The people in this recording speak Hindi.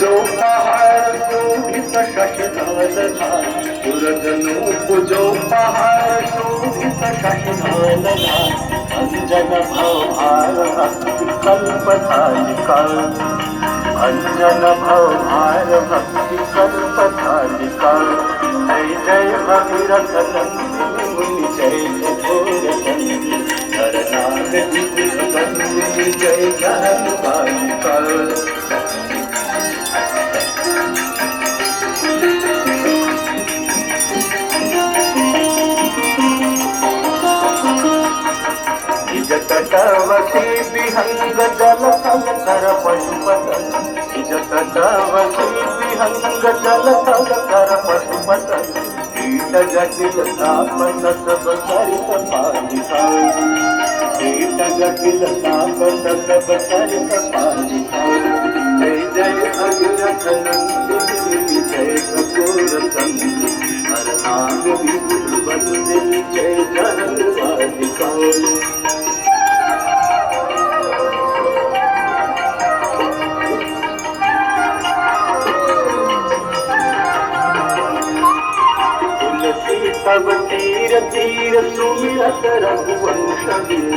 जो पहाड़ शोभित शशधालधा सुरधनूप जो पहाड़ शोभित शशधालधा अंजन भवभार भक्ति कल्पतालिका अंजन भवभार भक्ति कल्पतालिका जय जय भगीरथ नंदिनी मुनि जय घोर चंद्र हरनाथ बंदिनी जय जय बालिका जटवसी विहंग जल थल कर पशुपतन जटवसी विहंग जल थल कर पशुपतन कीट जटिल ताप सब सरित पालिका कीट जटिल ताप सब सरित पालिका जय जय भगीरथ नंदिनी जय कपूर चंद्र हरनाथ विपुल बंदिनी जय जय बालिका तब तीर तीर सुमिरत रघुवंश